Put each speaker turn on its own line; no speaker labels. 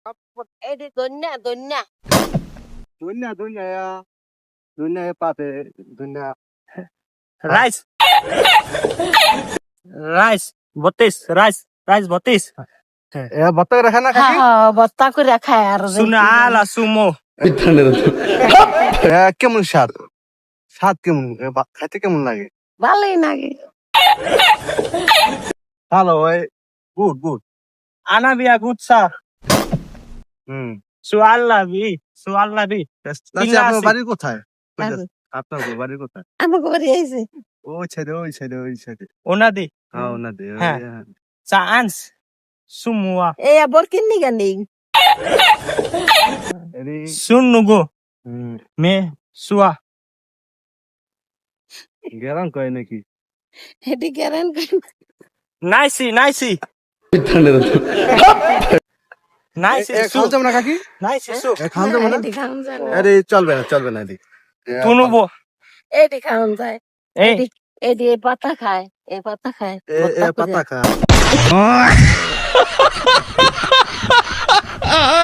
এটি দন্যা দন্যা
দুনিয়া দুনিয়া দুনিয়া পাতে দুনিয়া
রাইস রাইস 32 রাইস রাইস 32
এ বতক রাখা না কাকি
বত্তা করে খায় আর
সুনা আলা সুমো
কেমন স্বাদ স্বাদ কেমন খাইতে কেমন লাগে
ভালোই লাগে
ভালো ওই গুড গুড
আনা বিয়া গুচ্ছা
হুম
সুয়াল্লাবি
আপনার বাড়ি কোথায় আপনার বাড়ি কোথায়
আমাকে বাড়ি আইছে
ওই সাইডে ওই সাইডে ওই সাইডে
ওনাদি
হ্যাঁ ওনাদের
হ্যাঁ। চান্স সুমুয়া
এই আবার কিন্নি গানি
সুনুগো মে সুয়া
গেরান কয় নাকি
এটি কেরেন
নাইসি নাইসি নাইসি সু
খাওয়া যাবে না কাকি
নাইসি সু
খাওয়া যাবে না
এটি খাওন যায় না।
আরে চলবে না এদিক
তুনুবো
এটি খাওন যায়
এই
এটি এই পাতা খায় এই পাতা খায়
পাতা খা